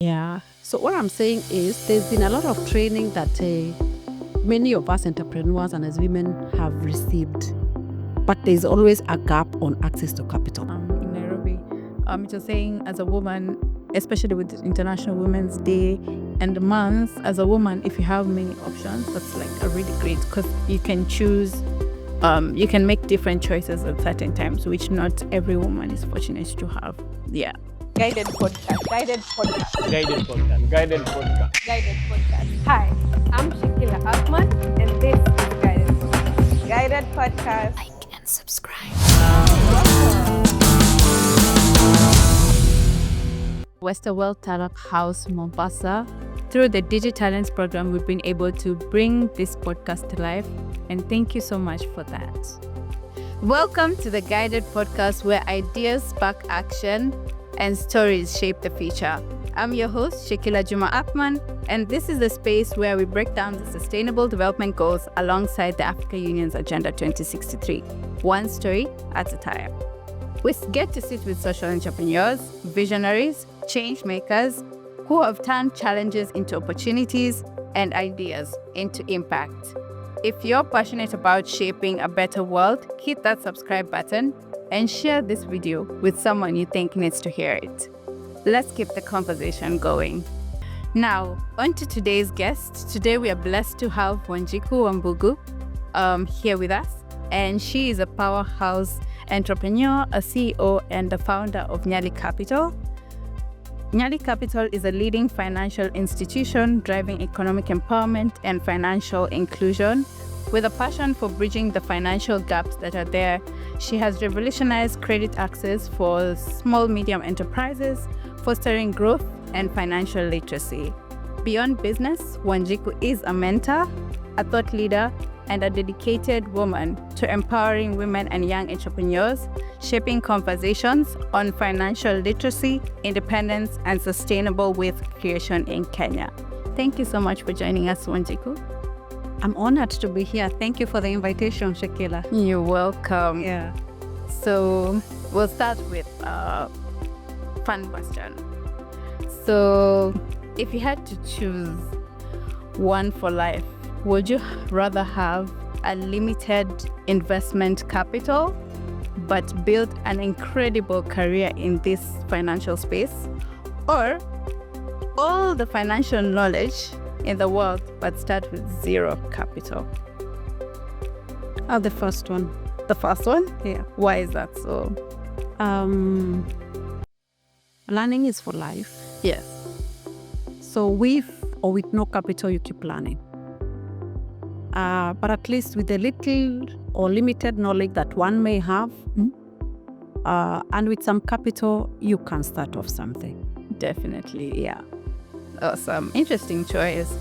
Yeah. So what I'm saying is there's been a lot of training that many of us entrepreneurs and as women have received, but there's always a gap on access to capital. In Nairobi, just saying, as a woman, especially with International Women's Day and the month, as a woman, if you have many options, that's like a really great, because you can choose, you can make different choices at certain times, which not every woman is fortunate to have. Yeah. GuidED podcast. GuidED podcast. GuidED podcast. GuidED podcast. GuidED podcast. Hi, I'm Shakila Ahmad, and this is GuidED podcast. GuidED podcast. Like and subscribe. Westerwelle Start-up Haus Mombasa. Through the Digitalents Program, we've been able to bring this podcast to life, and thank you so much for that. Welcome to the GuidED podcast, where ideas spark action and stories shape the future. I'm your host, Shakila Juma Akman, and this is the space where we break down the Sustainable Development Goals alongside the Africa Union's Agenda 2063, one story at a time. We get to sit with social entrepreneurs, visionaries, change makers, who have turned challenges into opportunities and ideas into impact. If you're passionate about shaping a better world, hit that subscribe button and share this video with someone you think needs to hear it. Let's keep the conversation going. Now, on to today's guest. Today we are blessed to have Wanjiku Wambugu here with us, and she is a powerhouse entrepreneur, a CEO, and the founder of Nyali Capital. Nyali Capital is a leading financial institution driving economic empowerment and financial inclusion. With a passion for bridging the financial gaps that are there, she has revolutionized credit access for small, medium enterprises, fostering growth and financial literacy. Beyond business, Wanjiku is a mentor, a thought leader, and a dedicated woman to empowering women and young entrepreneurs, shaping conversations on financial literacy, independence, and sustainable wealth creation in Kenya. Thank you so much for joining us, Wanjiku. I'm honored to be here. Thank you for the invitation, Shakila. You're welcome. Yeah. So we'll start with a fun question. So if you had to choose one for life, would you rather have a limited investment capital but build an incredible career in this financial space, or all the financial knowledge in the world but start with zero capital? The first one. The first one? Yeah. Why is that so? Learning is for life. Yes. So with or with no capital, you keep learning. But at least with the little or limited knowledge that one may have, and with some capital, you can start off something. Definitely, yeah. Awesome. Interesting choice.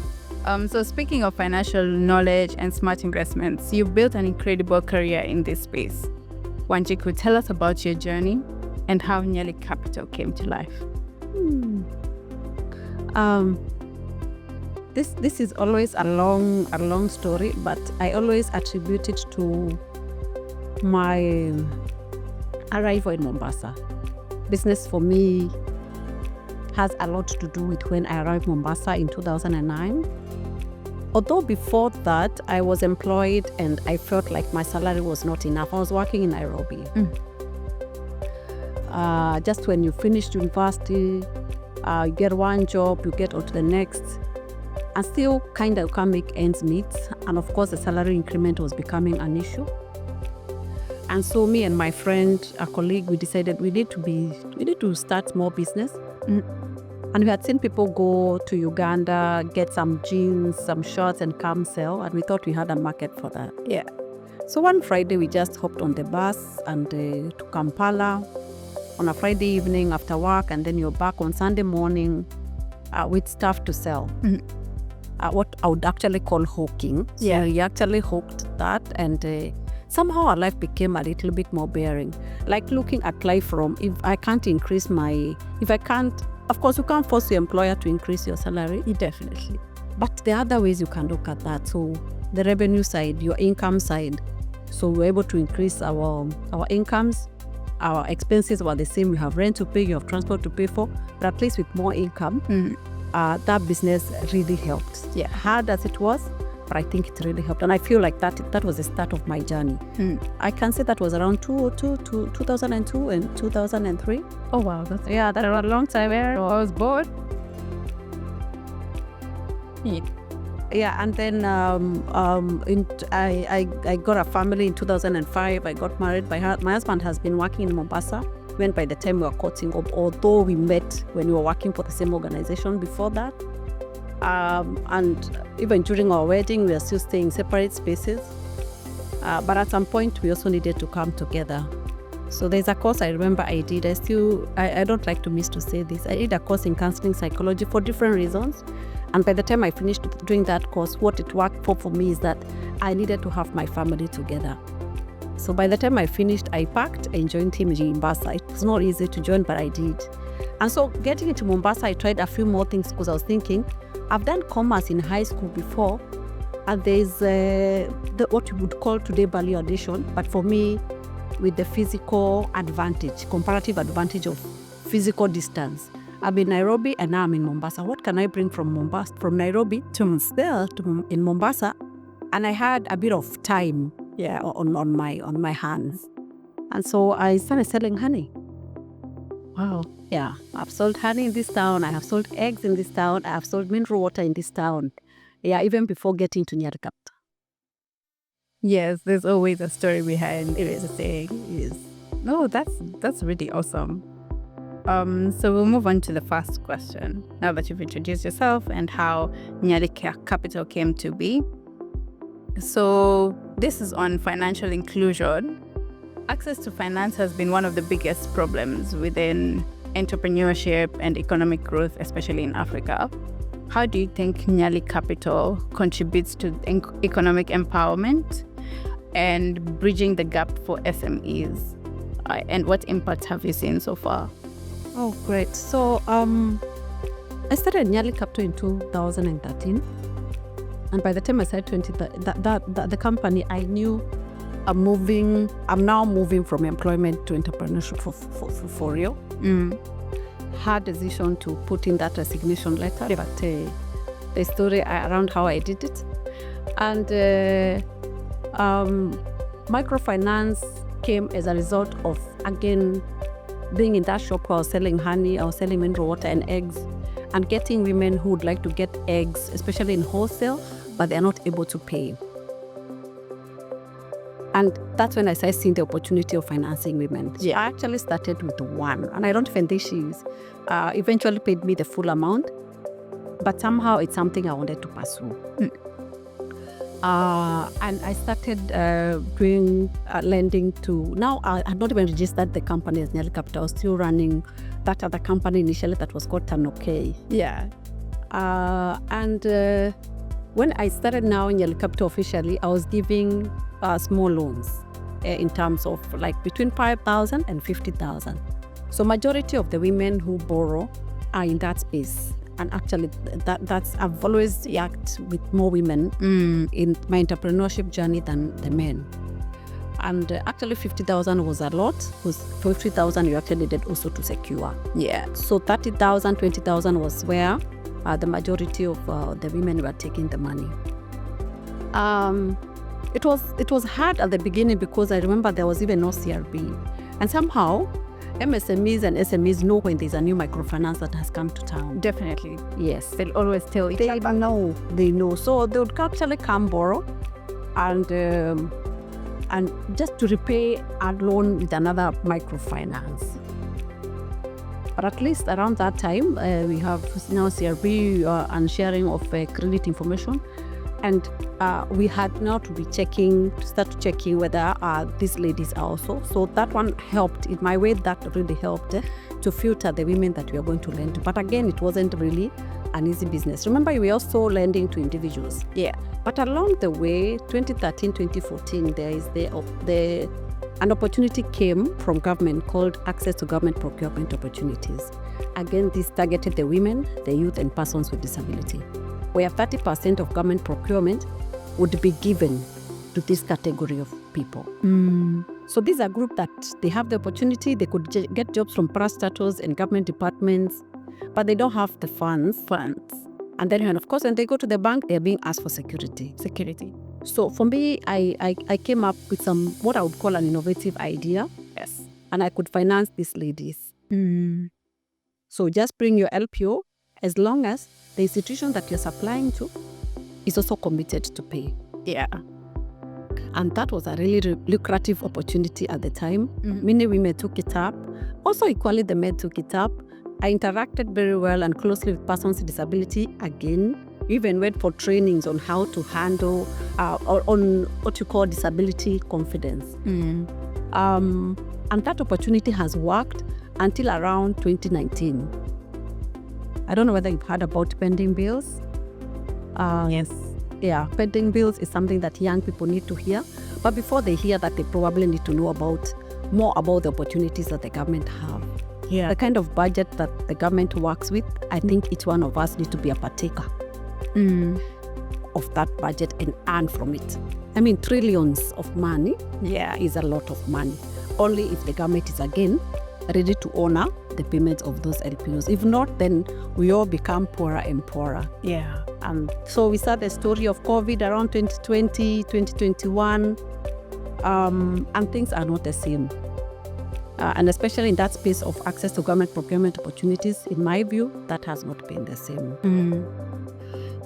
So speaking of financial knowledge and smart investments, you've built an incredible career in this space. Wanjiku, tell us about your journey and how Nyali Capital came to life. This is always a long story, but I always attribute it to my arrival in Mombasa. Business for me has a lot to do with when I arrived in Mombasa in 2009. Although before that, I was employed and I felt like my salary was not enough. I was working in Nairobi. Just when you finish university, you get one job, you get on to the next, and still kind of can't make ends meet. And of course, the salary increment was becoming an issue. And so me and my friend, a colleague, we decided we need to start more business. And we had seen people go to Uganda, get some jeans, some shorts, and come sell. And we thought we had a market for that. Yeah. So one Friday, we just hopped on the bus and to Kampala on a Friday evening after work. And then you're back on Sunday morning with stuff to sell. What I would actually call hawking. So Yeah. we actually hawked that, and somehow our life became a little bit more bearing. Like looking at life from, of course you can't force your employer to increase your salary. Definitely. But there are other ways you can look at that. So the revenue side, your income side. So we're able to increase our incomes. our expenses were the same. You have rent to pay, you have transport to pay for, but at least with more income, that business really helped. Yeah, hard as it was, but I think it really helped. And I feel like that was the start of my journey. I can say that was around 2002 and 2003. Oh, wow. That's a long time. I was bored. Yeah, and then I got a family in 2005. I got married. My husband has been working in Mombasa when by the time we were cutting up, although we met when we were working for the same organization before that. And even during our wedding, we are still staying in separate spaces. But at some point, we also needed to come together. So there's a course I remember I did. I don't like to miss to say this. I did a course in counseling psychology for different reasons. And by the time I finished doing that course, what it worked for me is that I needed to have my family together. So by the time I finished, I packed and joined him in Mombasa. It was not easy to join, but I did. And so getting into Mombasa, I tried a few more things because I was thinking, I've done commerce in high school before, and there's what you would call today value addition, but for me, with the physical advantage, comparative advantage of physical distance. I'm in Nairobi and now I'm in Mombasa. What can I bring from Nairobi to in Mombasa? And I had a bit of time, on my hands, and so I started selling honey. Wow. Yeah, I've sold honey in this town. I have sold eggs in this town. I have sold mineral water in this town. Yeah, even before getting to Nyali Capital. Yes, there's always a story behind everything. Yes. No, that's really awesome. So we'll move on to the first question. Now that you've introduced yourself and how Nyali Capital came to be. So this is on financial inclusion. Access to finance has been one of the biggest problems within entrepreneurship and economic growth, especially in Africa. How do you think Nyali Capital contributes to economic empowerment and bridging the gap for SMEs? And what impact have you seen so far? Oh, great. So I started Nyali Capital in 2013. And by the time I started the company, I knew I'm now moving from employment to entrepreneurship for real. Hard decision to put in that resignation letter, but the story around how I did it. And microfinance came as a result of, again, being in that shop where I was selling honey, I was selling mineral water and eggs, and getting women who would like to get eggs, especially in wholesale, but they're not able to pay. And that's when I started seeing the opportunity of financing women. Yeah. I actually started with one, and I don't even think she's eventually paid me the full amount, but somehow it's something I wanted to pursue. And I started doing lending to, now I had not even registered the company as Nyali Capital. I was still running that other company initially that was called Tanoke. Yeah. And when I started now in Nyali Capital officially, I was giving small loans in terms of like between 5,000 and 50,000. So majority of the women who borrow are in that space. And actually, that's I've always worked with more women in my entrepreneurship journey than the men. And actually, 50,000 was a lot. Because 50,000 you actually needed also to secure. Yeah. So 30,000, 20,000 was where the majority of the women were taking the money. It was hard at the beginning because I remember there was even no CRB, and somehow MSMEs and SMEs know when there's a new microfinance that has come to town. Definitely. Yes. They'll always tell each other. They know. So they would actually come borrow and just to repay a loan with another microfinance. But at least around that time, we have now CRB and sharing of credit information. And we had now to start checking whether these ladies are also. So that one helped. In my way, that really helped to filter the women that we are going to lend to. But again, it wasn't really an easy business. Remember, we were also lending to individuals. Yeah. But along the way, 2013, 2014, there is an opportunity came from government called Access to Government Procurement Opportunities. Again, this targeted the women, the youth, and persons with disability, where 30% of government procurement would be given to this category of people. So these are a group that they have the opportunity, they could get jobs from parastatals and government departments, but they don't have the funds. And then, of course, when they go to the bank, they're being asked for security. So for me, I came up with what I would call an innovative idea. Yes. And I could finance these ladies. So just bring your LPO as long as the institution that you're supplying to is also committed to pay. Yeah. And that was a really lucrative opportunity at the time. Many women took it up. Also equally, the men took it up. I interacted very well and closely with persons with disability again. We even went for trainings on how to handle on what you call disability confidence. And that opportunity has worked until around 2019. I don't know whether you've heard about pending bills. Yes. Yeah, pending bills is something that young people need to hear. But before they hear that, they probably need to know more about the opportunities that the government have. Yeah. The kind of budget that the government works with, I think each one of us need to be a partaker of that budget and earn from it. I mean, trillions of money is a lot of money. Only if the government is again ready to honor the payments of those LPOs. If not, then we all become poorer and poorer. Yeah. And so we saw the story of COVID around 2020, 2021, and things are not the same. And especially in that space of access to government procurement opportunities, in my view, that has not been the same.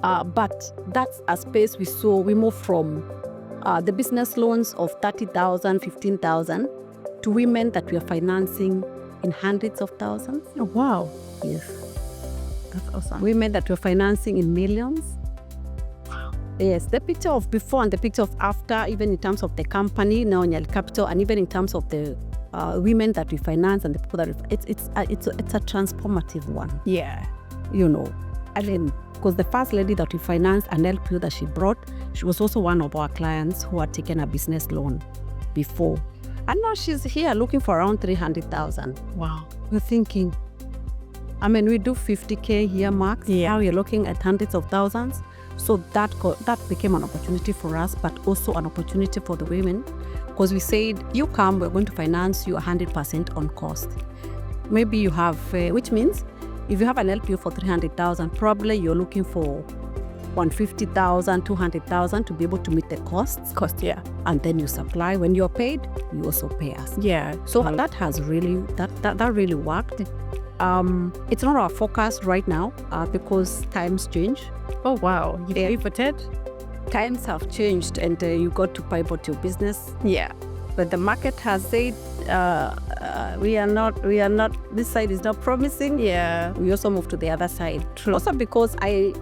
But that's a space we moved from the business loans of 30,000, 15,000 to women that we are financing in hundreds of thousands. Oh, wow. Yes. That's awesome. Women that we're financing in millions. Wow. Yes, the picture of before and the picture of after, even in terms of the company, now Nyali Capital, and even in terms of the women that we finance and the people that it's a transformative one. Yeah. You know, I mean, because the first lady that we financed, an LPO that she brought, she was also one of our clients who had taken a business loan before. And now she's here looking for around 300,000. Wow. We're thinking, I mean, we do 50K here max. Yeah. Now you're looking at hundreds of thousands. So that became an opportunity for us, but also an opportunity for the women. Because we said, you come, we're going to finance you 100% on cost. Maybe you have, which means if you have an LPO for 300,000, probably you're looking for 150,000, 200,000 to be able to meet the costs. Yeah. And then you supply. When you're paid, you also pay us. Yeah. So that has really, that really worked. It's not our focus right now because times change. Oh, wow. You pivoted? Times have changed and you got to pivot your business. Yeah. But the market has said, we are not, this side is not promising. Yeah. We also move to the other side. True. Also because I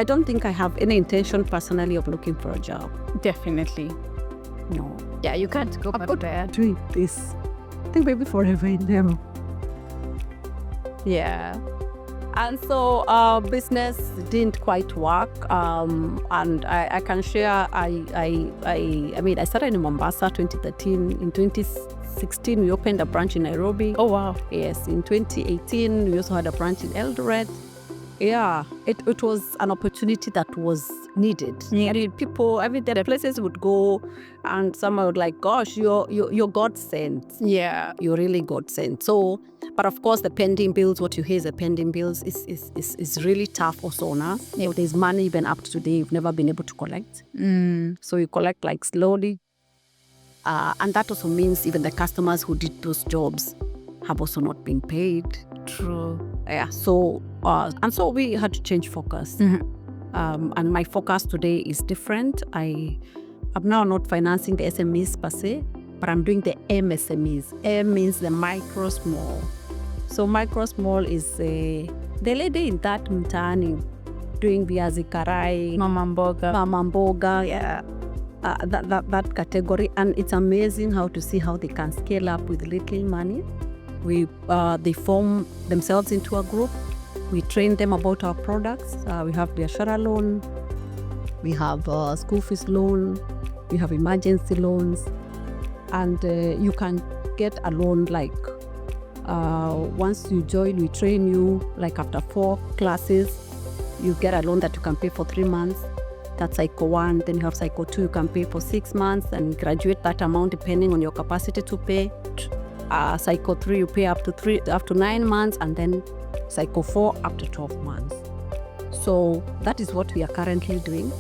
don't think I have any intention personally of looking for a job. Definitely. No. Yeah, you can't go back there. Doing this. I think maybe forever in them. Yeah. And so business didn't quite work. And I can share, I mean, I started in Mombasa 2013. In 2016, we opened a branch in Nairobi. Oh, wow. Yes. In 2018, we also had a branch in Eldoret. Yeah, it was an opportunity that was needed. Yeah. I mean, people, I mean, there are places would go and someone would like, gosh, you're God sent. Yeah. You're really God sent. So, but of course, the pending bills, what you hear is the pending bills is really tough also on us. You know, there's money even up to today you've never been able to collect. So you collect like slowly. And that also means even the customers who did those jobs have also not been paid. True. Yeah, so and so we had to change focus. And my focus today is different. I'm now not financing the SMEs per se, but I'm doing the MSMEs. M means the micro small. So micro small is the lady in that mtaani doing viazi karai, Mama mboga, yeah. That category, and it's amazing how to see how they can scale up with little money. They form themselves into a group. We train them about our products. We have the biashara loan, we have school fees loan, we have emergency loans, and you can get a loan like once you join, we train you like after 4 classes, you get a loan that you can pay for 3 months. That's cycle 1. Then you have cycle 2, you can pay for 6 months and graduate that amount depending on your capacity to pay. Cycle 3, you pay up to 9 months, and then cycle 4 up to 12 months. So that is what we are currently doing.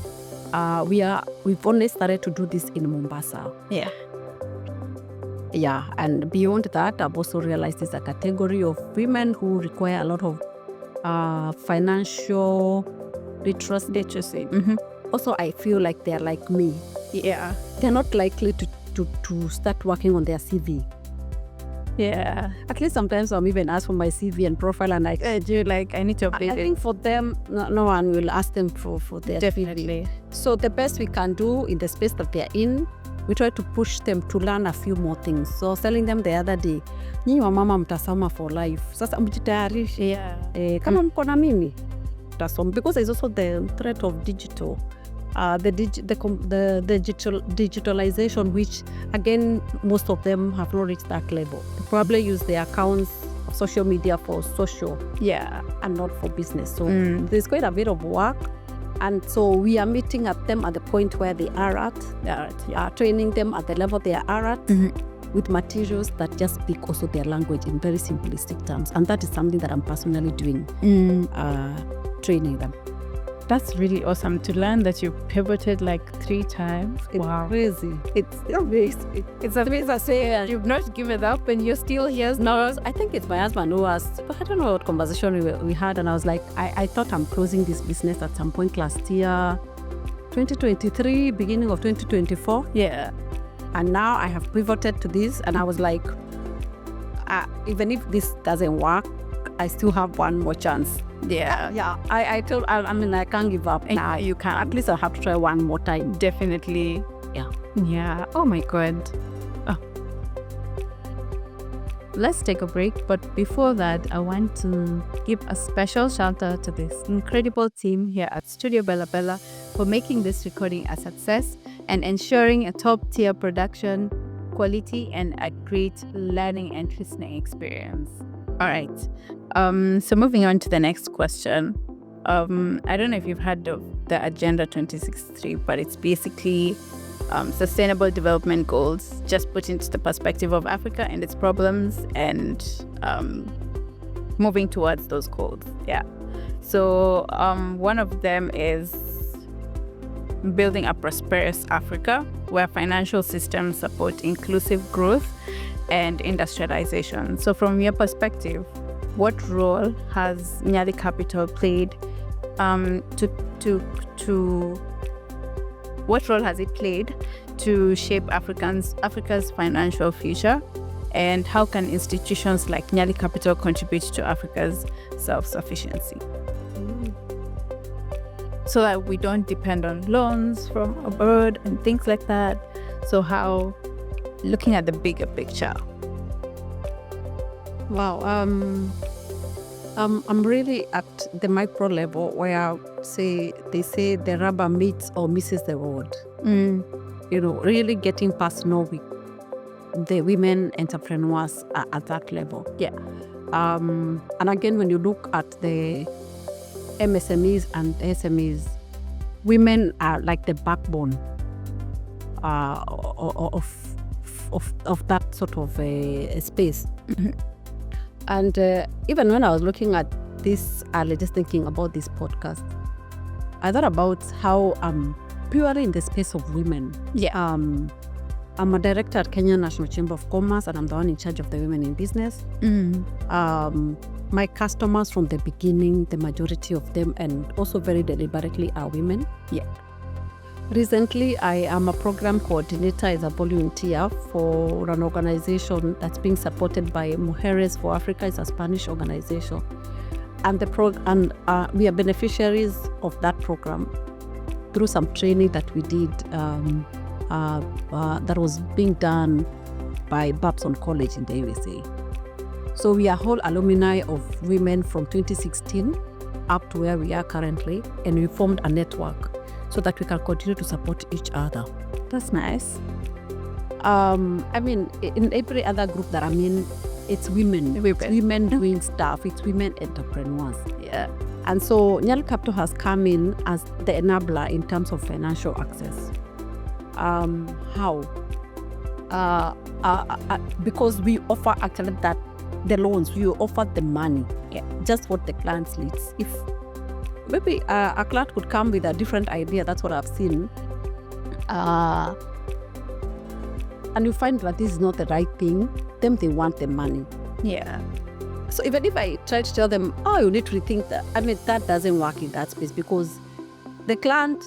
We've only started to do this in Mombasa. Yeah, and beyond that, I've also realized there's a category of women who require a lot of financial literacy. Also, I feel like they're like me. Yeah. They're not likely to start working on their CV. Yeah. At least sometimes I'm even asked for my CV and profile, and like, do you like, I need to update it. I think for them, no one will ask them for their Definitely. CV. So the best we can do in the space that they're in, we try to push them to learn a few more things. So I was telling them the other day, nyinyi wa mama mtasoma for life. Sasa mjitayarishe. Yeah. Kama mko na mimi, mtasoma. Because there's also the threat of digital. The digitalization, which again, most of them have not reached that level. They probably use their accounts of social media for social, and not for business. So there's quite a bit of work. And so we are meeting at them at the point where they are at, training them at the level they are at, with materials that just speak also their language in very simplistic terms. And that is something that I'm personally doing, training them. That's really awesome to learn that you pivoted like 3 times. It's crazy. It's amazing. It's amazing to say you've not given up and you're still here. No, I think it's my husband who asked, I don't know what conversation we had, and I was like, I thought I'm closing this business at some point last year, 2023, beginning of 2024. Yeah. And now I have pivoted to this, and I was like, even if this doesn't work, I still have one more chance. Yeah. I can't give up. Nah, you can. At least I'll have to try one more time. Definitely. Yeah. Oh my God. Let's take a break. But before that, I want to give a special shout out to this incredible team here at Studio Bella Bella for making this recording a success and ensuring a top tier production quality and a great learning and listening experience. All right. So moving on to the next question. I don't know if you've heard of the Agenda 2063, but it's basically sustainable development goals, just put into the perspective of Africa and its problems, and moving towards those goals. Yeah. So one of them is building a prosperous Africa where financial systems support inclusive growth and industrialization. So from your perspective, what role has Nyali Capital played what role has it played to shape Africa's financial future, and how can institutions like Nyali Capital contribute to Africa's self-sufficiency so that we don't depend on loans from abroad and things like that? So how, looking at the bigger picture? Wow. I'm really at the micro level where they say the rubber meets or misses the road. Really getting personal with the women entrepreneurs at that level. Yeah. And again, when you look at the MSMEs and SMEs, women are like the backbone of that sort of space. And even when I was looking at this, just thinking about this podcast, I thought about how purely in the space of women. Yeah. I'm a director at Kenya National Chamber of Commerce, and I'm the one in charge of the women in business. My customers from the beginning, the majority of them, and also very deliberately, are women. Yeah. Recently, I am a program coordinator as a volunteer for an organization that's being supported by Mujeres for Africa. It's a Spanish organization. And we are beneficiaries of that program through some training that we did that was being done by Babson College in the USA. So we are all alumni of women from 2016 up to where we are currently, and we formed a network so that we can continue to support each other. That's nice. In every other group that I'm in, it's women. It's women doing stuff. It's women entrepreneurs. Yeah. And so Nyali Capital has come in as the enabler in terms of financial access. How? Because we offer actually that the loans, we offer the money, just what the client needs. If maybe a client could come with a different idea, that's what I've seen, and you find that this is not the right thing, then they want the money. Yeah. So even if I try to tell them, oh, you need to rethink that, that doesn't work in that space because the client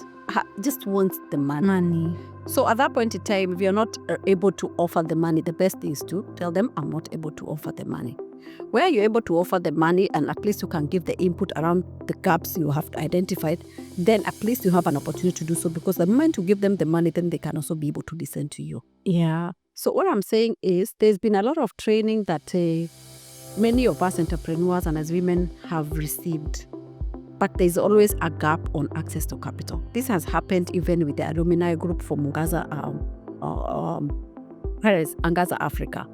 just wants the money. So at that point in time, if you're not able to offer the money, the best thing is to tell them, I'm not able to offer the money. Where you're able to offer the money and at least you can give the input around the gaps you have identified, then at least you have an opportunity to do so, because the moment you give them the money, then they can also be able to listen to you. Yeah. So what I'm saying is there's been a lot of training that many of us entrepreneurs and as women have received, but there's always a gap on access to capital. This has happened even with the alumni group from Angaza Africa.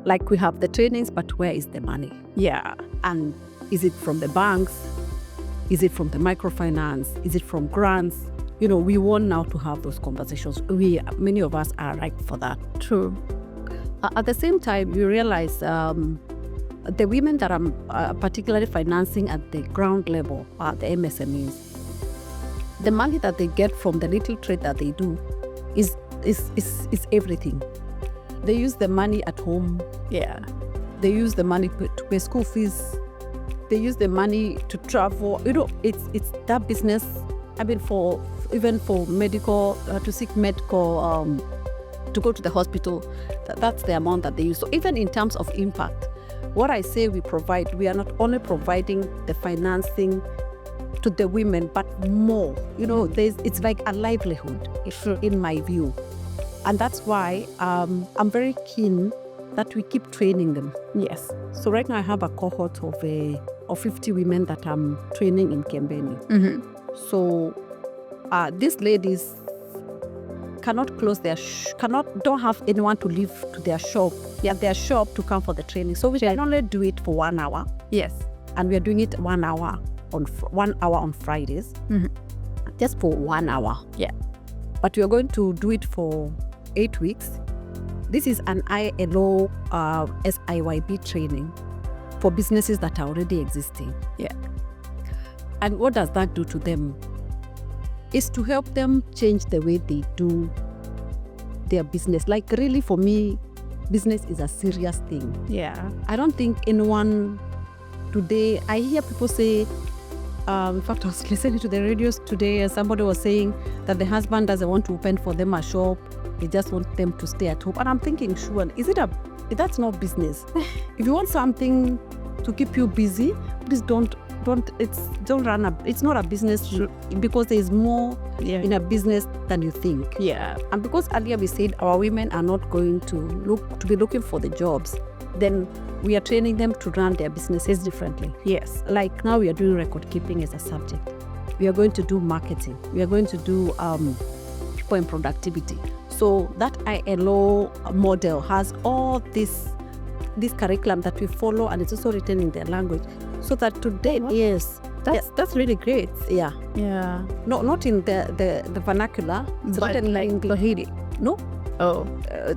Like we have the trainings, but where is the money? Yeah. And is it from the banks? Is it from the microfinance? Is it from grants? We want now to have those conversations. Many of us are ripe for that. True. At the same time, you realize the women that I'm particularly financing at the ground level are the MSMEs. The money that they get from the little trade that they do is everything. They use the money at home. Yeah. They use the money to pay school fees. They use the money to travel. It's that business. For medical, to seek medical, to go to the hospital, that's the amount that they use. So even in terms of impact, what I say we provide, we are not only providing the financing to the women, but more. It's like a livelihood, in my view. And that's why I'm very keen that we keep training them. Yes. So right now I have a cohort of 50 women that I'm training in Kembeni. Mm-hmm. So these ladies cannot close don't have anyone to leave to their shop. Their shop to come for the training. So we can only do it for 1 hour. Yes. And we are doing it 1 hour on Fridays. Mm-hmm. Just for 1 hour. Yeah. But we are going to do it for 8 weeks. This is an ILO SIYB training for businesses that are already existing. Yeah. And what does that do to them? It's to help them change the way they do their business. Like really for me, business is a serious thing. Yeah. I don't think anyone today, I hear people say, in fact, I was listening to the radios today and somebody was saying that the husband doesn't want to open for them a shop. He just wants them to stay at home. And I'm thinking, sure, that's not business. If you want something to keep you busy, please it's not a business, because there's more in a business than you think. Yeah. And because earlier we said our women are not going to be looking for the jobs, then we are training them to run their businesses differently. Yes. Like now we are doing record keeping as a subject. We are going to do marketing. We are going to do people in productivity. So that ILO model has all this curriculum that we follow, and it's also written in their language. So that today, yes, that's really great. Yeah. Yeah. No, not in the vernacular. It's but written like in Swahili. No. Oh.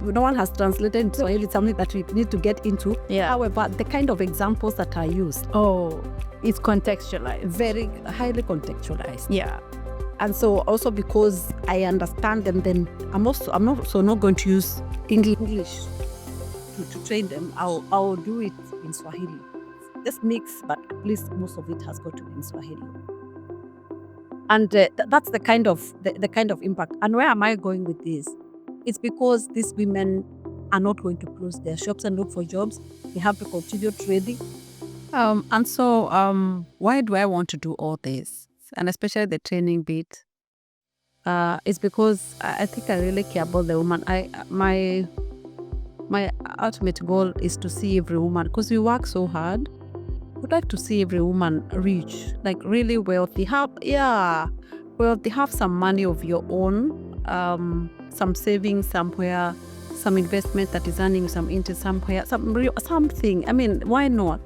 No one has translated into Swahili. It's something that we need to get into. Yeah. However, the kind of examples that are used. Oh. It's contextualized. Very highly contextualized. Yeah. And so also because I understand them, then I'm not going to use English to train them. I'll do it in Swahili. Just mix, but at least most of it has got to be in Swahili. And that's the kind of impact. And where am I going with this? It's because these women are not going to close their shops and look for jobs. They have to continue trading. And so why do I want to do all this? And especially the training bit. It's because I think I really care about the woman. My ultimate goal is to see every woman, because we work so hard. I'd like to see every woman rich, like really wealthy. Have some money of your own, some savings somewhere, some investment that is earning some interest somewhere, something. Why not?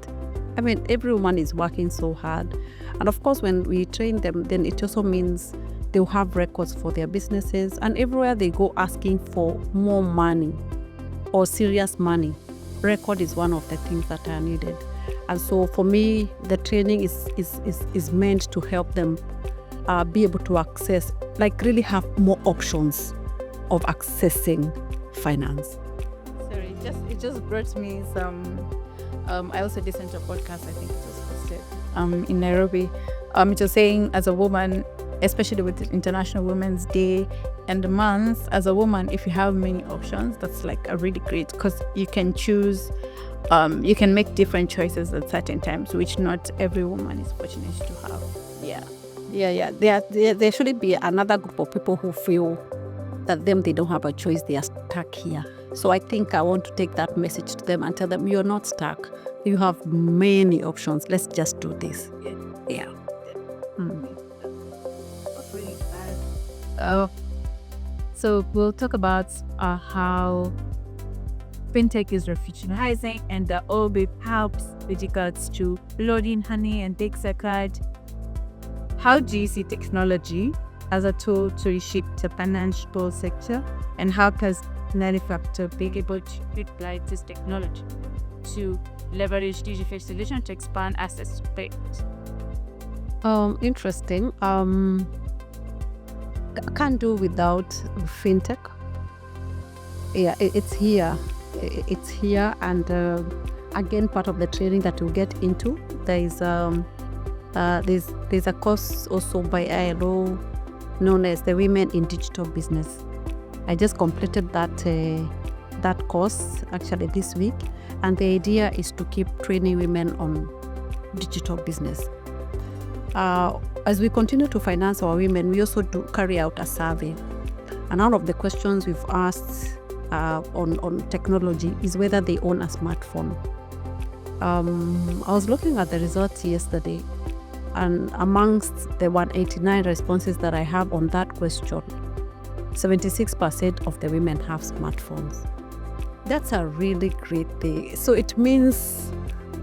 Every woman is working so hard. And of course, when we train them, then it also means they'll have records for their businesses, and everywhere they go asking for more money or serious money, record is one of the things that are needed. And so for me, the training is meant to help them be able to access, like really have more options of accessing finance. Sorry, it just brought me some. I also listened to a podcast. I think it was hosted in Nairobi. It was saying, as a woman, especially with International Women's Day and the month, as a woman, if you have many options, that's like a really great, because you can choose. You can make different choices at certain times, which not every woman is fortunate to have. Yeah. There should be another group of people who feel that they don't have a choice, they are stuck here. So I think I want to take that message to them and tell them, you're not stuck. You have many options. Let's just do this. Yeah. So we'll talk about how fintech is revolutionizing, and the OBIP helps Digicats to load in honey and take a card. How do you see technology as a tool to reshape the financial sector, and how does Nyali Capital be able to utilize this technology to leverage digital solutions to expand access to credit? Interesting. Can't do without fintech. Yeah, it's here. It's here, and again, part of the training that we'll get into, there's a course also by ILO known as the Women in Digital Business. I just completed that course actually this week, and the idea is to keep training women on digital business. As we continue to finance our women, we also do carry out a survey, and one of the questions we've asked on technology is whether they own a smartphone. I was looking at the results yesterday, and amongst the 189 responses that I have on that question, 76% of the women have smartphones. That's a really great thing. So it means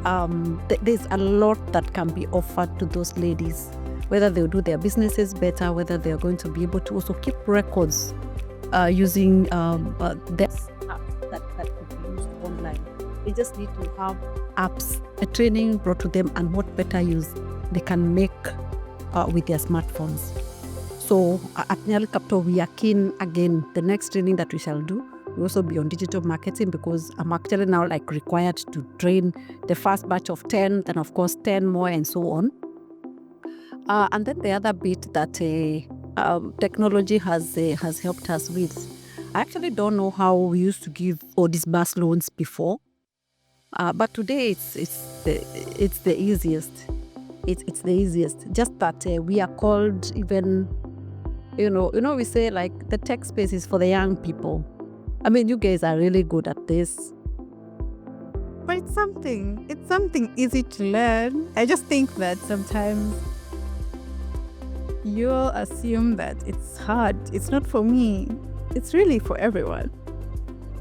there's a lot that can be offered to those ladies, whether they'll do their businesses better, whether they're going to be able to also keep records using the apps that could be used online. They just need to have apps, a training brought to them, and what better use they can make with their smartphones. So at Nyali Capital, we are keen, again, the next training that we shall do will also be on digital marketing, because I'm actually now required to train the first batch of 10, then of course 10 more, and so on. And then the other bit that technology has helped us with, I actually don't know how we used to give or disburse loans before, but today it's the easiest. It's the easiest. Just that we are called, even, we say the tech space is for the young people. I mean, you guys are really good at this. But it's something easy to learn. I just think that sometimes you'll assume that it's hard. It's not for me. It's really for everyone.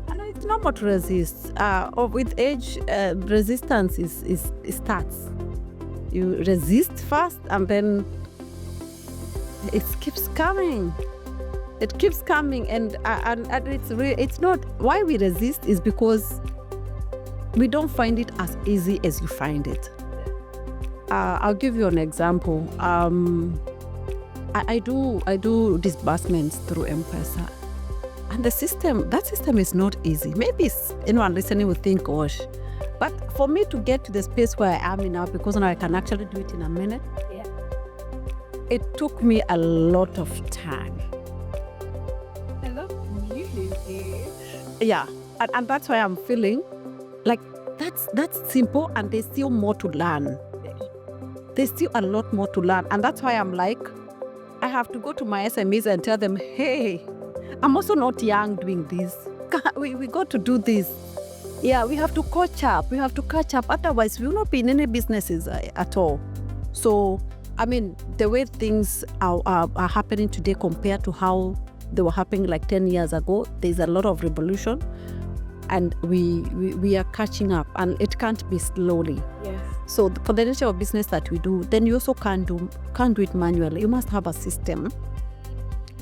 And it's normal to resist. With age, resistance it starts. You resist first, and then it keeps coming. It keeps coming, and it's not why we resist is because we don't find it as easy as you find it. I'll give you an example. I do disbursements through M-Pesa, and that system is not easy. Maybe anyone listening will think, gosh, but for me to get to the space where I am in now, because now I can actually do it in a minute, it took me a lot of time. Yeah, and that's why I'm feeling like that's simple, and there's still more to learn. There's still a lot more to learn, and that's why I'm like, I have to go to my SMEs and tell them, hey, I'm also not young doing this. We got to do this. Yeah, we have to catch up. Otherwise, we will not be in any businesses at all. So, I mean, the way things are happening today compared to how they were happening 10 years ago, there's a lot of revolution. and we are catching up, and it can't be slowly. Yes. So for the nature of business that we do, then you also can't do it manually. You must have a system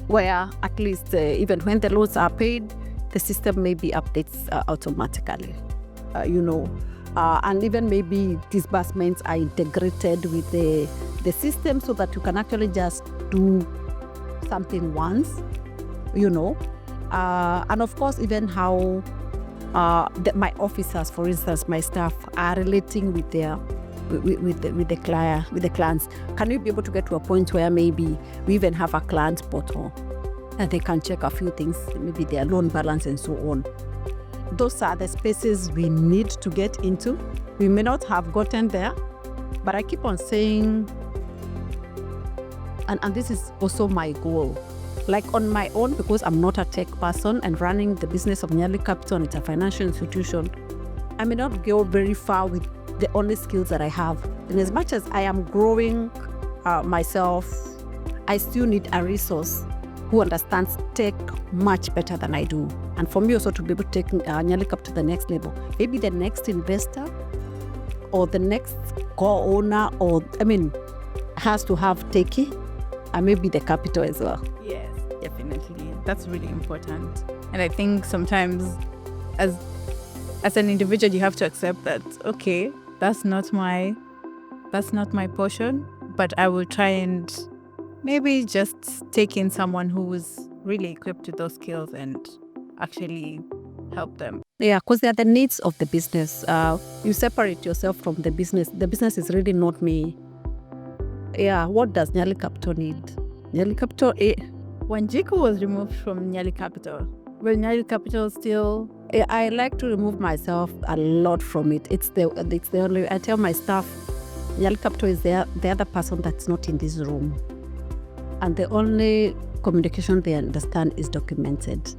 where at least even when the loans are paid, the system maybe updates automatically, and even maybe disbursements are integrated with the system so that you can actually just do something once, and of course even how my officers, for instance, my staff are relating with the clients. Can we be able to get to a point where maybe we even have a client portal and they can check a few things, maybe their loan balance and so on? Those are the spaces we need to get into. We may not have gotten there, but I keep on saying, and this is also my goal, like on my own, because I'm not a tech person and running the business of Nyali Capital, and it's a financial institution, I may not go very far with the only skills that I have. And as much as I am growing myself, I still need a resource who understands tech much better than I do. And for me also to be able to take Nyali Capital to the next level, maybe the next investor or the next co-owner, has to have techie and maybe the capital as well. Yes, definitely. That's really important. And I think sometimes as an individual, you have to accept that, okay, that's not my portion, but I will try and maybe just take in someone who is really equipped with those skills and actually help them. Yeah, because they are the needs of the business. You separate yourself from the business. The business is really not me. Yeah, what does Nyali Capital need? Nyali Capital, Wanjiku was removed from Nyali Capital. Will Nyali Capital still? I like to remove myself a lot from it. It's the only, I tell my staff, Nyali Capital is the other person that's not in this room. And the only communication they understand is documented.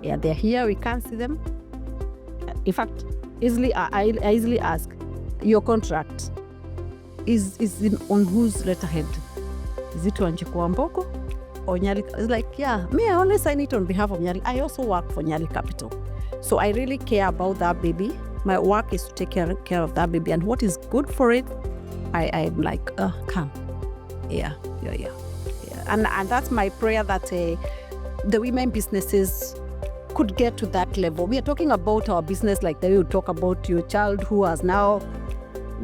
Yeah, they're here, we can't see them. In fact, I easily ask, your contract is on whose letterhead? Is it Wanjiku Wambugu or Nyali? It's like, yeah, me, I only sign it on behalf of Nyali. I also work for Nyali Capital. So I really care about that baby. My work is to take care of that baby. And what is good for it, I'm like, come. Yeah. And that's my prayer that the women businesses could get to that level. We are talking about our business like we would talk about your child who has now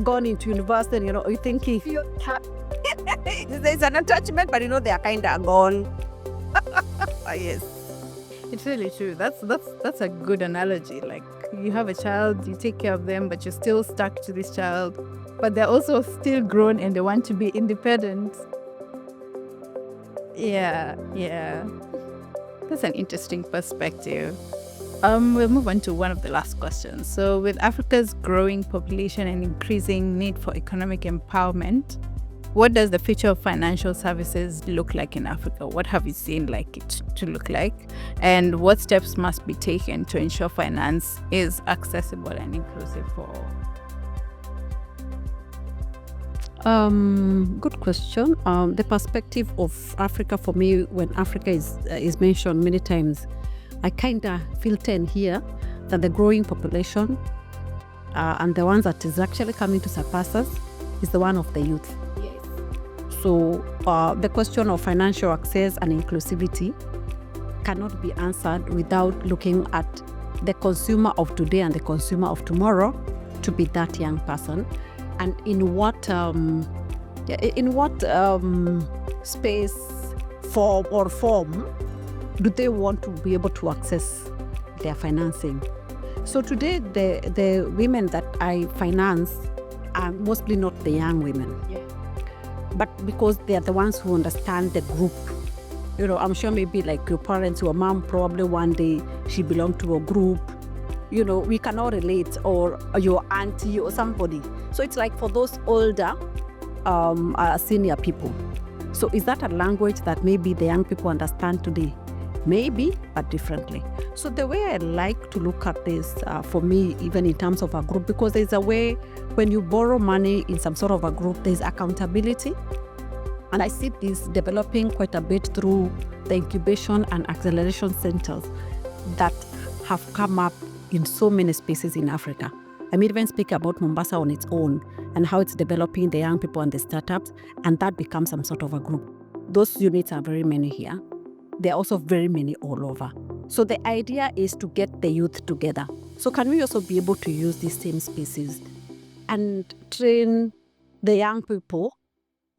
gone into university, you think there's an attachment, but they are kind of gone. Yes. It's really true. That's a good analogy. Like, you have a child, you take care of them, but you're still stuck to this child. But they're also still grown and they want to be independent. Yeah. That's an interesting perspective. We'll move on to one of the last questions. So with Africa's growing population and increasing need for economic empowerment, what does the future of financial services look like in Africa? What have you seen it to look like? And what steps must be taken to ensure finance is accessible and inclusive for all? Good question. The perspective of Africa for me, when Africa is mentioned many times, I kind of feel 10 here that the growing population and the ones that is actually coming to surpass us is the one of the youth. Yes. So the question of financial access and inclusivity cannot be answered without looking at the consumer of today and the consumer of tomorrow to be that young person. And in what space, form do they want to be able to access their financing? So today, the women that I finance are mostly not the young women, but because they are the ones who understand the group. I'm sure maybe like your parents, your mom, probably one day she belonged to a group. We cannot relate, or your auntie or somebody. So it's like for those older senior people. So is that a language that maybe the young people understand today? Maybe, but differently. So the way I like to look at this, for me, even in terms of a group, because there's a way when you borrow money in some sort of a group, there's accountability. And I see this developing quite a bit through the incubation and acceleration centers that have come up in so many spaces in Africa. I may even speak about Mombasa on its own and how it's developing the young people and the startups, and that becomes some sort of a group. Those units are very many here. There are also very many all over. So the idea is to get the youth together. So can we also be able to use these same spaces and train the young people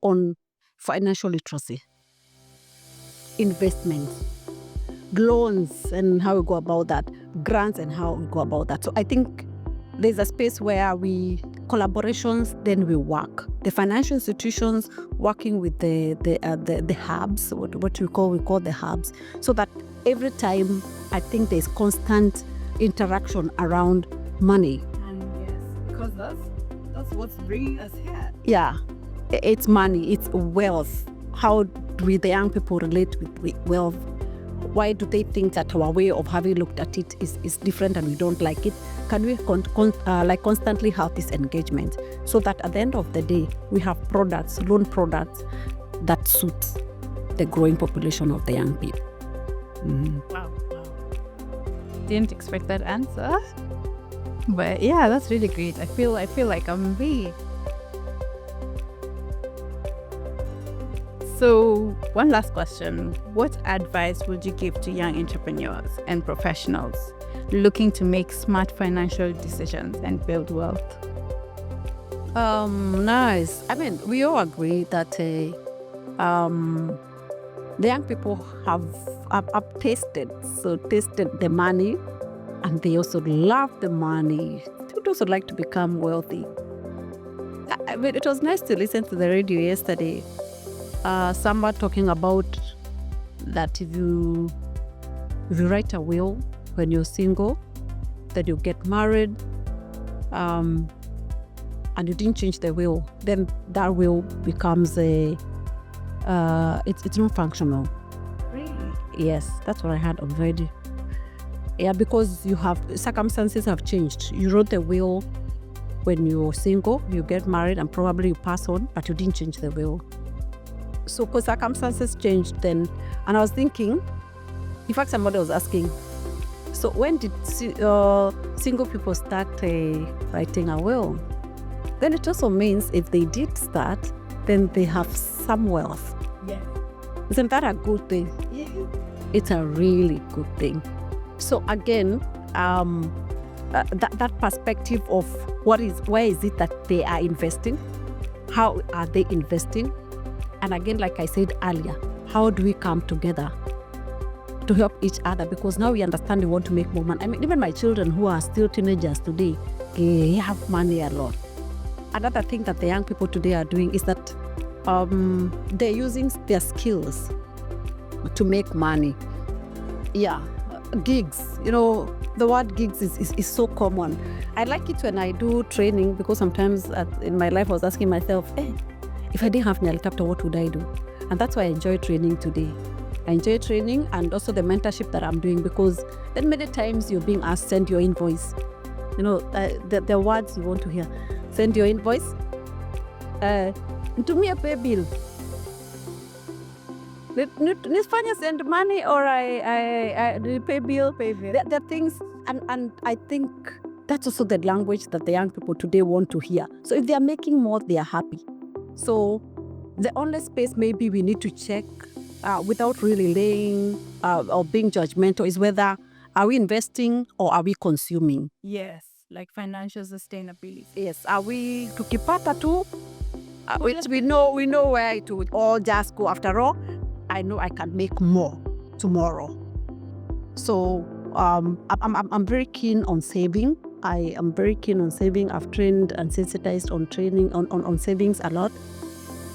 on financial literacy, investments, loans and how we go about that, grants and how we go about that. So I think there's a space where collaborations, then we work. The financial institutions working with the hubs, what we call the hubs, so that every time I think there's constant interaction around money. And yes, because that's what's bringing us here. Yeah, it's money, it's wealth. How do we, the young people, relate with wealth? Why do they think that our way of having looked at it is different and we don't like it? Can we constantly have this engagement so that at the end of the day, we have loan products that suit the growing population of the young people? Wow. Didn't expect that answer. But yeah, that's really great. I feel like I'm really... So one last question. What advice would you give to young entrepreneurs and professionals looking to make smart financial decisions and build wealth? Nice. I mean, we all agree that the young people have tasted the money, and they also love the money. They would also like to become wealthy. I mean, it was nice to listen to the radio yesterday. Someone talking about that if you write a will when you're single, that you get married, and you didn't change the will, then that will becomes it's not functional. Really? Yes, that's what I had already. Yeah, because circumstances have changed. You wrote the will when you're single, you get married, and probably you pass on, but you didn't change the will. So because circumstances changed then, and I was thinking, in fact, somebody was asking, so when did single people start writing a will? Then it also means if they did start, then they have some wealth. Yeah. Isn't that a good thing? Yeah. It's a really good thing. So again, that perspective of where is it that they are investing? How are they investing? And again, like I said earlier, how do we come together to help each other? Because now we understand we want to make more money. I mean, even my children who are still teenagers today, they have money a lot. Another thing that the young people today are doing is that they're using their skills to make money. Yeah, gigs. You know, the word gigs is so common. I like it when I do training, because sometimes in my life I was asking myself, if I didn't have Nyali Capital, what would I do? And that's why I enjoy training today. I enjoy training and also the mentorship that I'm doing, because then many times you're being asked, send your invoice. You know, the words you want to hear. Send your invoice. To me, a pay bill. Nifanya send money or I pay bill. There are things, and I think that's also the language that the young people today want to hear. So if they are making more, they are happy. So the only space maybe we need to check without really laying or being judgmental is whether are we investing or are we consuming? Yes, like financial sustainability. Yes, are we tukipata tu? Which we know where it would all just go. After all, I know I can make more tomorrow. So I'm very keen on saving. I am very keen on saving. I've trained and sensitized on training on savings a lot.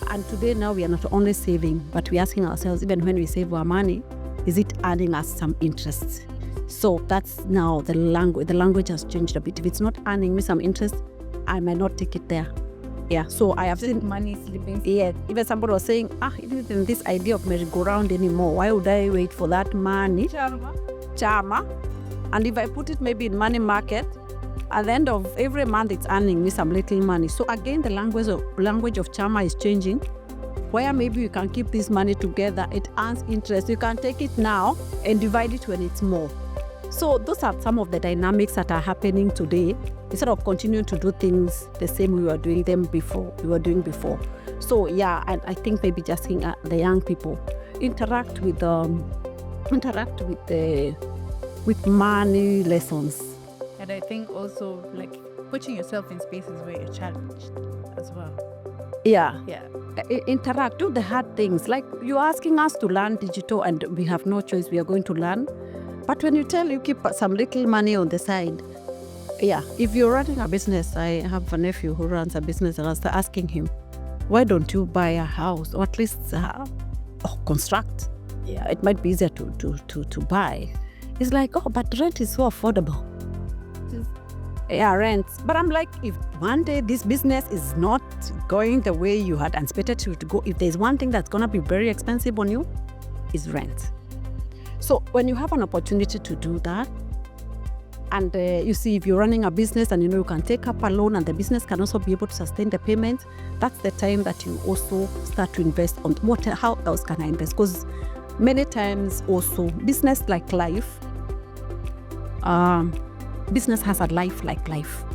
And today now we are not only saving, but we're asking ourselves, even when we save our money, is it earning us some interest? So that's now the language. The language has changed a bit. If it's not earning me some interest, I might not take it there. Yeah, so I have seen money slipping. Yeah, even somebody was saying, it isn't this idea of merry-go-round anymore. Why would I wait for that money? Chama. And if I put it maybe in money market, at the end of every month, it's earning me some little money. So again, the language of Chama is changing, where maybe you can keep this money together. It earns interest. You can take it now and divide it when it's more. So those are some of the dynamics that are happening today, instead of continuing to do things the same we were doing before. So yeah, and I think maybe just seeing the young people interact with money lessons. And I think also like putting yourself in spaces where you're challenged as well. Yeah. Interact, do the hard things. Like you're asking us to learn digital and we have no choice, we are going to learn. But when you keep some little money on the side, if you're running a business, I have a nephew who runs a business, and I was asking him, why don't you buy a house or at least construct? Yeah, it might be easier to buy. It's like, but rent is so affordable. Rent. But I'm like, if one day this business is not going the way you had anticipated to go, if there's one thing that's going to be very expensive on you, is rent. So when you have an opportunity to do that, and you see, if you're running a business and you can take up a loan and the business can also be able to sustain the payment, that's the time that you also start to invest on how else can I invest? Because many times also, business like life, business has a life like life.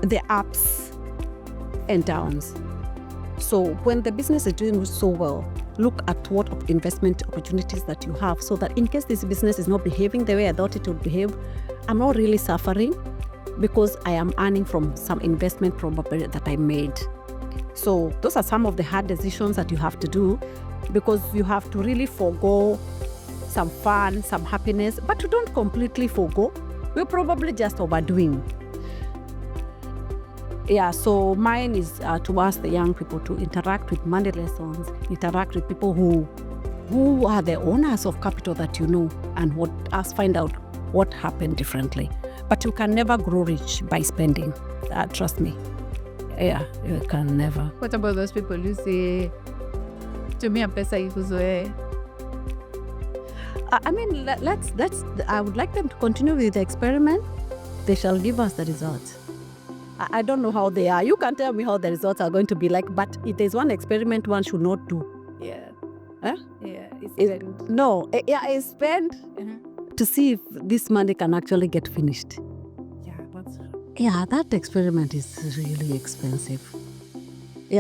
There are ups and downs. So when the business is doing so well, look at what investment opportunities that you have, so that in case this business is not behaving the way I thought it would behave, I'm not really suffering because I am earning from some investment probably that I made. So those are some of the hard decisions that you have to do, because you have to really forego some fun, some happiness, but you don't completely forego. We're probably just overdoing. So mine is to ask the young people to interact with money lessons, interact with people who are the owners of capital that you know, and find out what happened differently. But you can never grow rich by spending. Trust me. You can never. What about those people who say, tumia pesa ikuzoe? I mean, I would like them to continue with the experiment. They shall give us the results. I don't know how they are. You can't tell me how the results are going to be like, but if there's one experiment one should not do. It's spend to see if this money can actually get finished. That experiment is really expensive.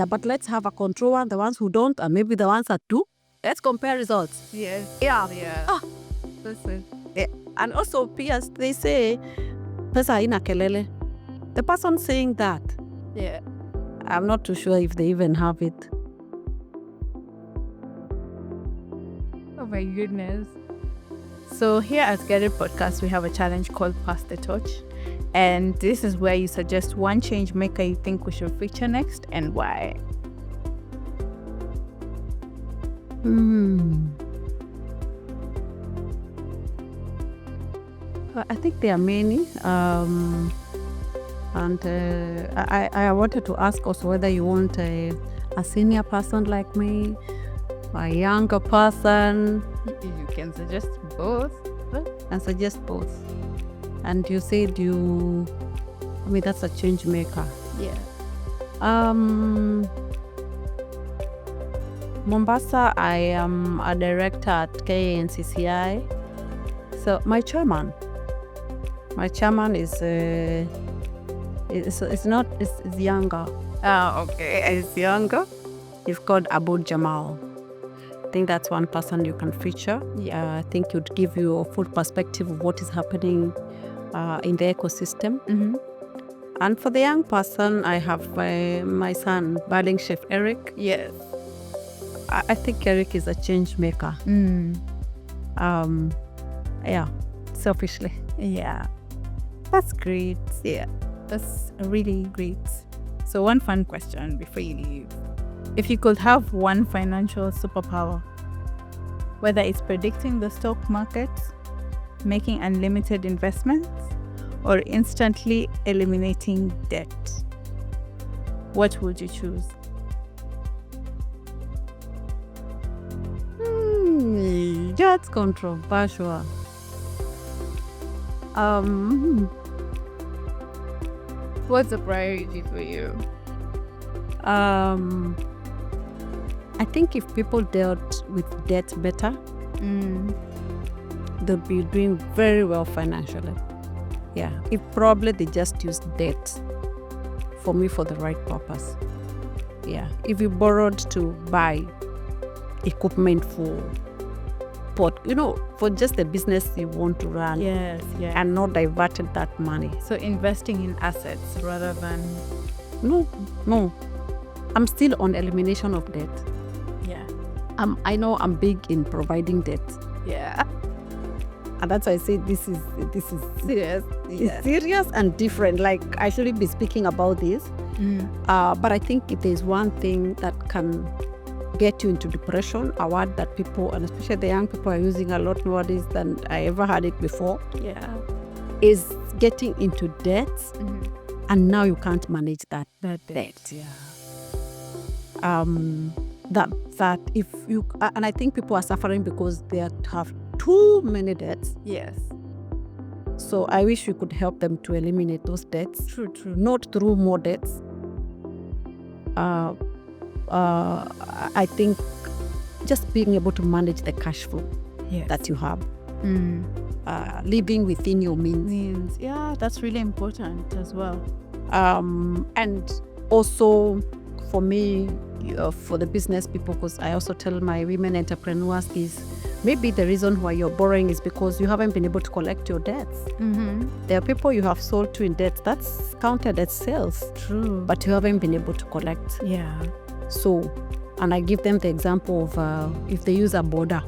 But let's have a control one, the ones who don't, and maybe the ones that do. Let's compare results. Yes. Listen. And also, peers, they say, pesa haina kelele. The person saying that, I'm not too sure if they even have it. Oh my goodness. So here at GuidED Podcast, we have a challenge called Pass the Torch. And this is where you suggest one change maker you think we should feature next and why. I think there are many. And I wanted to ask also whether you want a senior person like me, a younger person. You can suggest both. And you said that's a change maker. Mombasa, I am a director at KNCCI. So my chairman is younger. It's younger. He's called Abu Jamal. I think that's one person you can feature. I think it would give you a full perspective of what is happening in the ecosystem. And for the young person, I have my son, budding chef Eric. Yes. I think Eric is a change maker. Selfishly. That's great. That's really great. So one fun question before you leave. If you could have one financial superpower, whether it's predicting the stock market, making unlimited investments, or instantly eliminating debt, what would you choose? That's controversial. What's the priority for you? I think if people dealt with debt better, they'll be doing very well financially. Yeah, if probably they just use debt for the right purpose. Yeah, if you borrowed to buy equipment for just the business you want to run, Yes. and not diverted that money. So investing in assets rather than No, I'm still on elimination of debt. yeah. I know I'm big in providing debt, Yeah. and that's why I say this is Serious. it's serious and different. Like, I shouldn't be speaking about this, but I think if there's one thing that can get you into depression, a word that people, and especially the young people, are using a lot nowadays than I ever had it before, Yeah. is getting into debt, and now you can't manage that Debt. Yeah. that if you, and I think people are suffering because they have too many debts. Yes. So I wish we could help them to eliminate those debts, True. not through more debts. I think just being able to manage the cash flow Yes. that you have, living within your means, Means. Yeah, that's really important as well. and also for me, for the business people, because I also tell my women entrepreneurs is maybe the reason why you're borrowing is because you haven't been able to collect your debts. There are people you have sold to in debt, that's counted as sales, True. but you haven't been able to collect. Yeah. So, and I give them the example of if they use a border.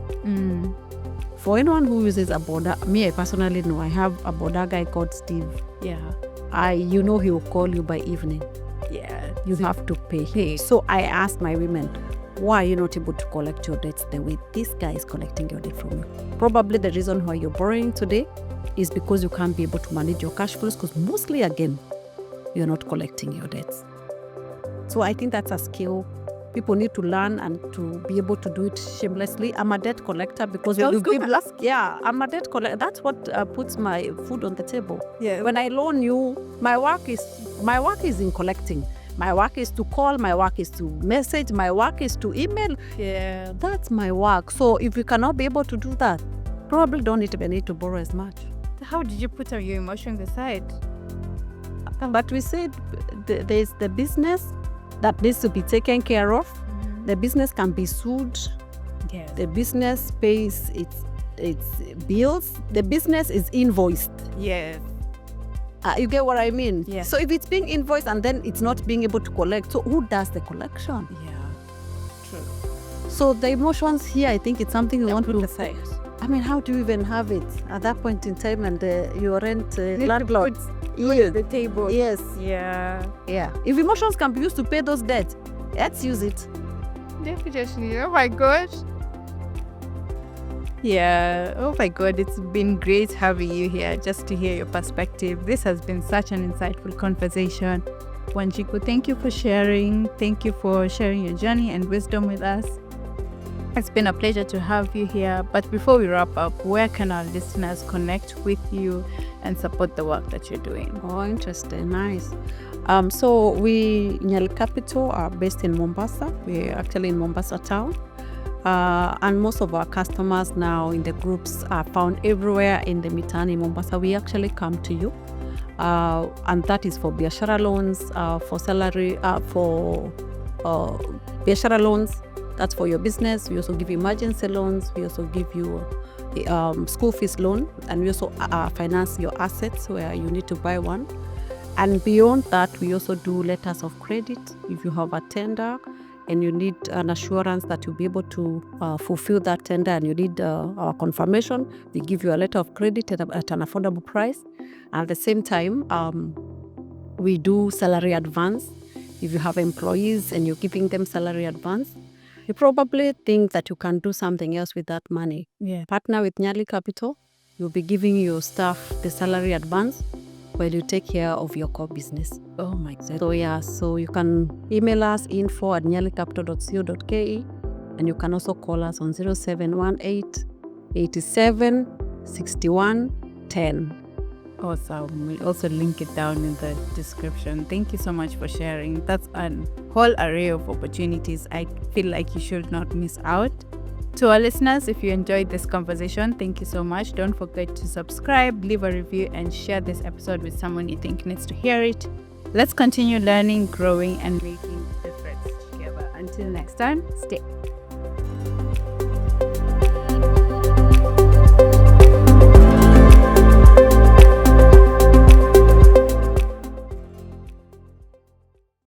For anyone who uses a border, me, I personally know I have a border guy called Steve. Yeah. He will call you by evening. Yeah. You have to pay. So I asked my women, why are you not able to collect your debts the way this guy is collecting your debt from you? Probably the reason why you're borrowing today is because you can't be able to manage your cash flows, because mostly, again, you're not collecting your debts. So I think that's a skill people need to learn and to be able to do it shamelessly. I'm a debt collector because I'm a debt collector. That's what puts my food on the table. Yeah. When I loan you, my work is in collecting. My work is to call, my work is to message, my work is to email. Yeah. That's my work. So if you cannot be able to do that, probably don't even need to borrow as much. How did you put your emotions aside? But we said there's the business that needs to be taken care of. The business can be sued. Yes. The business pays its bills. The business is invoiced. Yes. You get what I mean? Yes. So if it's being invoiced and then it's not being able to collect, so who does the collection? Yeah. True. So the emotions here, I think it's something you want put to aside. I mean, how do you even have it at that point in time? And your rent Need landlord. to put the table. Yes. Yeah. Yeah. If emotions can be used to pay those debts, let's use it. Definitely. Oh my gosh. Yeah. Oh my God. It's been great having you here just to hear your perspective. This has been such an insightful conversation. Wanjiku, thank you for sharing. Thank you for sharing your journey and wisdom with us. It's been a pleasure to have you here. But before we wrap up, where can our listeners connect with you and support the work that you're doing? Oh, interesting. Nice. So we, Nyali Capital, are based in Mombasa. We're actually in Mombasa town. And most of our customers now in the groups are found everywhere in the Mitani, Mombasa. We actually come to you. And that is for biashara loans, for salary, for biashara loans. That's for your business. We also give you emergency loans. We also give you school fees loan. And we also finance your assets where you need to buy one. And beyond that, we also do letters of credit. If you have a tender and you need an assurance that you'll be able to fulfill that tender and you need our confirmation, we give you a letter of credit at an affordable price. And at the same time, we do salary advance. If you have employees and you're giving them salary advance, you probably think that you can do something else with that money. Yeah. Partner with Nyali Capital, you'll be giving your staff the salary advance while you take care of your core business. Oh my God. So you can email us info@nyalicapital.co.ke, and you can also call us on 0718 87 61 10. Awesome. We'll also link it down in the description. Thank you so much for sharing. That's a whole array of opportunities I feel like you should not miss out. To our listeners, if you enjoyed this conversation, thank you so much. Don't forget to subscribe, leave a review, and share this episode with someone you think needs to hear it. Let's continue learning, growing, and making a difference together. Until next time, stay